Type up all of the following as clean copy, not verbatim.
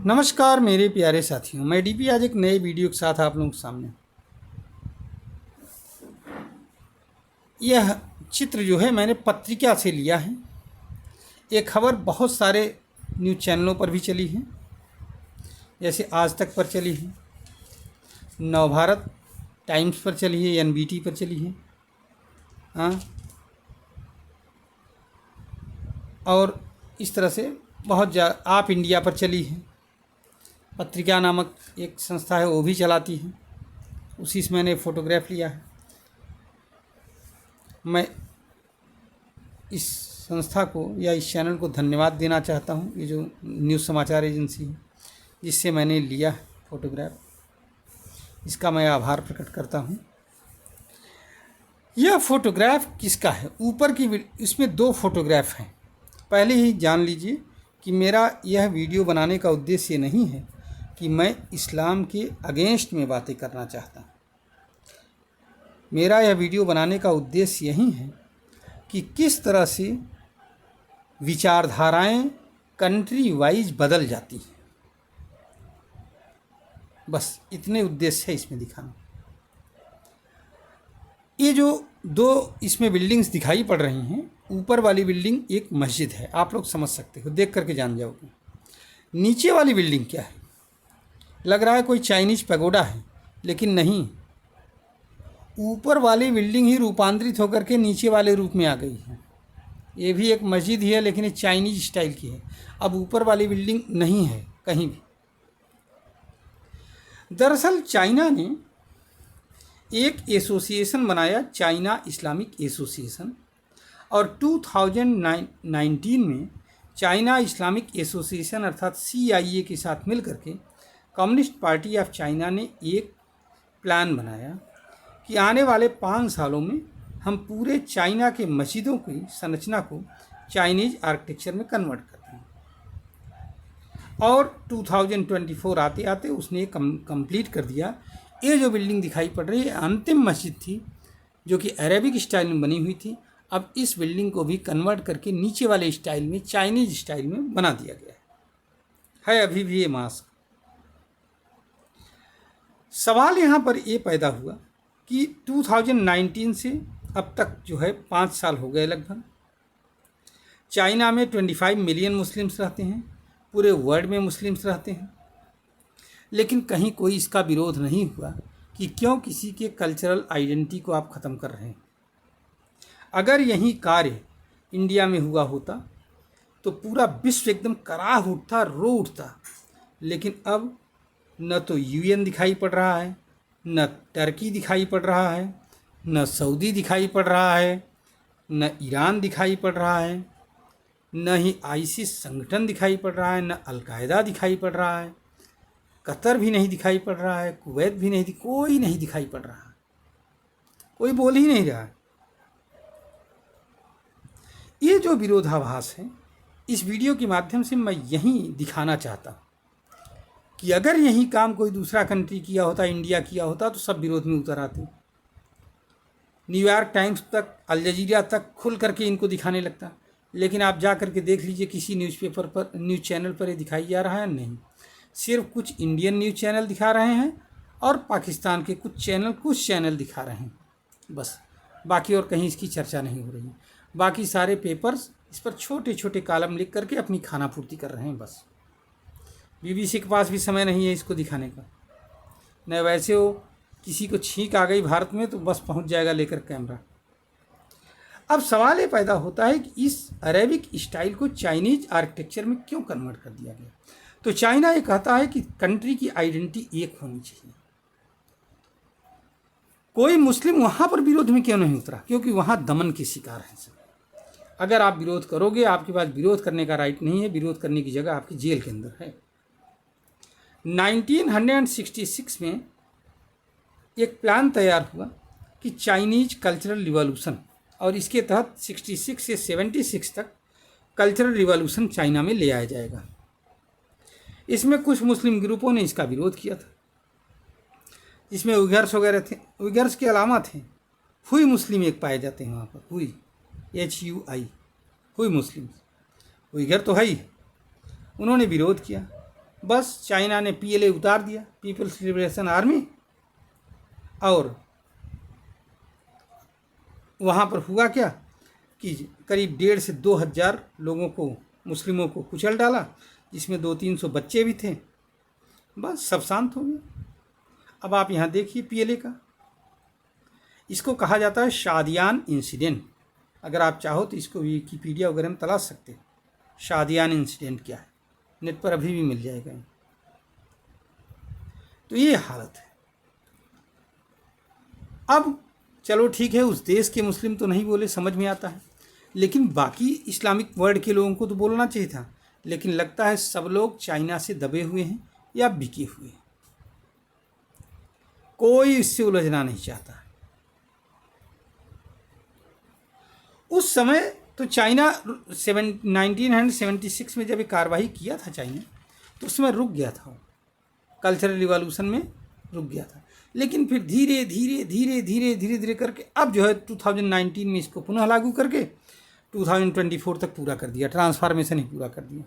नमस्कार मेरे प्यारे साथियों, मैं डीपी आज एक नए वीडियो के साथ आप लोगों के सामने। यह चित्र जो है मैंने पत्रिका से लिया है। ये खबर बहुत सारे न्यूज़ चैनलों पर भी चली है, जैसे आज तक पर चली है, नवभारत टाइम्स पर चली है, एनबीटी पर चली है, हाँ, और इस तरह से बहुत आप इंडिया पर चली है। पत्रिका नामक एक संस्था है, वो भी चलाती है, उसी से मैंने फ़ोटोग्राफ लिया है। मैं इस संस्था को या इस चैनल को धन्यवाद देना चाहता हूँ, ये जो न्यूज़ समाचार एजेंसी है जिससे मैंने लिया फ़ोटोग्राफ, इसका मैं आभार प्रकट करता हूँ। यह फ़ोटोग्राफ किसका है? ऊपर की इसमें 2 फ़ोटोग्राफ हैं। पहले ही जान लीजिए कि मेरा यह वीडियो बनाने का उद्देश्य नहीं है कि मैं इस्लाम के अगेंस्ट में बातें करना चाहता हूँ। मेरा यह वीडियो बनाने का उद्देश्य यही है कि किस तरह से विचारधाराएं कंट्री वाइज बदल जाती हैं। बस इतने उद्देश्य है इसमें दिखाना। ये जो 2 इसमें बिल्डिंग्स दिखाई पड़ रही हैं, ऊपर वाली बिल्डिंग एक मस्जिद है, आप लोग समझ सकते हो, देख करके जान जाओगे। नीचे वाली बिल्डिंग क्या है? लग रहा है कोई चाइनीज पैगोडा है, लेकिन नहीं, ऊपर वाली बिल्डिंग ही रूपांतरित होकर के नीचे वाले रूप में आ गई है। ये भी एक मस्जिद ही है, लेकिन ये चाइनीज स्टाइल की है। अब ऊपर वाली बिल्डिंग नहीं है कहीं भी। दरअसल चाइना ने एक एसोसिएशन बनाया, चाइना इस्लामिक एसोसिएशन, और 2019 में चाइना इस्लामिक एसोसिएशन अर्थात CIA के साथ मिल करके कम्युनिस्ट पार्टी ऑफ चाइना ने एक प्लान बनाया कि आने वाले 5 सालों में हम पूरे चाइना के मस्जिदों की संरचना को चाइनीज आर्किटेक्चर में कन्वर्ट कर दें। और 2024 आते आते उसने कंप्लीट कर दिया। ये जो बिल्डिंग दिखाई पड़ रही है अंतिम मस्जिद थी, जो कि अरेबिक स्टाइल में बनी हुई थी। अब इस बिल्डिंग को भी कन्वर्ट करके नीचे वाले स्टाइल में, चाइनीज स्टाइल में बना दिया गया है अभी भी ये मास्क। सवाल यहाँ पर ये पैदा हुआ कि 2019 से अब तक जो है 5 साल हो गए लगभग। चाइना में 25 मिलियन मुस्लिम्स रहते हैं, पूरे वर्ल्ड में मुस्लिम्स रहते हैं, लेकिन कहीं कोई इसका विरोध नहीं हुआ कि क्यों किसी के कल्चरल आइडेंटिटी को आप ख़त्म कर रहे हैं। अगर यही कार्य इंडिया में हुआ होता तो पूरा विश्व एकदम कराह उठता, रो उठता। लेकिन अब न तो UN दिखाई पड़ रहा है, न टर्की दिखाई पड़ रहा है, न सऊदी दिखाई पड़ रहा है, न ईरान दिखाई पड़ रहा है, न ही ISIS संगठन दिखाई पड़ रहा है, न अलकायदा दिखाई पड़ रहा है, कतर भी नहीं दिखाई पड़ रहा है, कुवैत भी नहीं, कोई नहीं दिखाई पड़ रहा है, कोई बोल ही नहीं रहा है। ये जो विरोधाभास है, इस वीडियो के माध्यम से मैं यही दिखाना चाहता हूँ कि अगर यही काम कोई दूसरा कंट्री किया होता, इंडिया किया होता, तो सब विरोध में उतर आते। न्यूयॉर्क टाइम्स तक, अल जजीरा तक खुल करके इनको दिखाने लगता। लेकिन आप जा करके देख लीजिए किसी न्यूज़पेपर पर, न्यूज़ चैनल पर ये दिखाई जा रहा है? नहीं। सिर्फ कुछ इंडियन न्यूज़ चैनल दिखा रहे हैं और पाकिस्तान के कुछ चैनल दिखा रहे हैं, बस। बाकी और कहीं इसकी चर्चा नहीं हो रही। बाकी सारे पेपर्स इस पर छोटे छोटे कॉलम लिख करके अपनी खानापूर्ति कर रहे हैं, बस। BBC के पास भी समय नहीं है इसको दिखाने का। न वैसे हो किसी को छींक आ गई भारत में तो बस पहुंच जाएगा लेकर कैमरा। अब सवाल ये पैदा होता है कि इस अरेबिक स्टाइल को चाइनीज आर्किटेक्चर में क्यों कन्वर्ट कर दिया गया? तो चाइना ये कहता है कि कंट्री की आइडेंटिटी एक होनी चाहिए। कोई मुस्लिम वहाँ पर विरोध में क्यों नहीं उतरा? क्योंकि वहाँ दमन के शिकार हैं सब। अगर आप विरोध करोगे, आपके पास विरोध करने का राइट नहीं है, विरोध करने की जगह आपकी जेल के अंदर है। 1966 में एक प्लान तैयार हुआ कि चाइनीज कल्चरल रिवॉल्यूशन, और इसके तहत 66 से 76 तक कल्चरल रिवॉल्यूशन चाइना में ले आया जाएगा। इसमें कुछ मुस्लिम ग्रुपों ने इसका विरोध किया था, जिसमें उइगर्स वगैरह थे। उइगर्स के अलावा थे हुई मुस्लिम एक पाए जाते हैं वहाँ पर, हुई, HUI, हुई मुस्लिम। उइगर तो है ही। उन्होंने विरोध किया बस चाइना ने पीएलए उतार दिया, पीपल्स लिबरेशन आर्मी, और वहाँ पर हुआ क्या कि करीब 1,500 से 2,000 लोगों को, मुस्लिमों को कुचल डाला, जिसमें 200-300 बच्चे भी थे। बस सब शांत हो गया। अब आप यहाँ देखिए पीएलए का, इसको कहा जाता है शादियान इंसिडेंट। अगर आप चाहो तो इसको विकिपीडिया वगैरह में तलाश सकते हैं, शादियान इंसिडेंट क्या है, नेट पर अभी भी मिल जाएगा। तो ये हालत है। अब चलो ठीक है, उस देश के मुस्लिम तो नहीं बोले, समझ में आता है, लेकिन बाकी इस्लामिक वर्ल्ड के लोगों को तो बोलना चाहिए था। लेकिन लगता है सब लोग चाइना से दबे हुए हैं या बिके हुए हैं, कोई इससे उलझना नहीं चाहता। उस समय तो चाइना 1976 में जब ये कार्रवाई किया था चाइना, तो उस समय रुक गया था, कल्चरल रिवॉल्यूशन में रुक गया था। लेकिन फिर धीरे धीरे करके अब जो है 2019 में इसको पुनः लागू करके 2024 तक पूरा कर दिया, ट्रांसफॉर्मेशन ही पूरा कर दिया।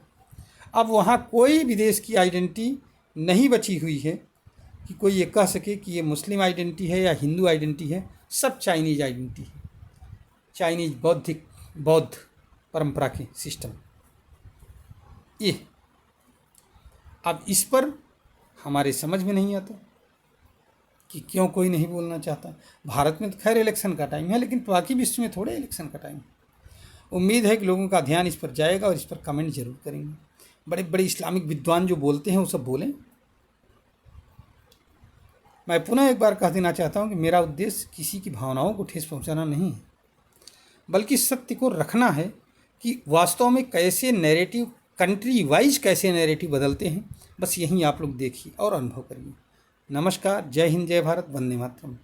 अब वहाँ कोई भी देश की आइडेंटिटी नहीं बची हुई है कि कोई ये कह सके कि ये मुस्लिम आइडेंटिटी है या हिंदू आइडेंटिटी है, सब चाइनीज आइडेंटिटी है, चाइनीज बौद्ध परंपरा के सिस्टम ये। अब इस पर हमारे समझ में नहीं आता कि क्यों कोई नहीं बोलना चाहता। भारत में तो खैर इलेक्शन का टाइम है, लेकिन बाकी विश्व में थोड़े इलेक्शन का टाइम है। उम्मीद है कि लोगों का ध्यान इस पर जाएगा और इस पर कमेंट जरूर करेंगे। बड़े बड़े इस्लामिक विद्वान जो बोलते हैं वो सब बोलें। मैं पुनः एक बार कह देना चाहता हूँ कि मेरा उद्देश्य किसी की भावनाओं को ठेस पहुँचाना नहीं है, बल्कि सत्य को रखना है कि वास्तव में कैसे नैरेटिव, कंट्री वाइज कैसे नैरेटिव बदलते हैं। बस यही आप लोग देखिए और अनुभव करिए। नमस्कार, जय हिंद, जय भारत, वंदे मातरम।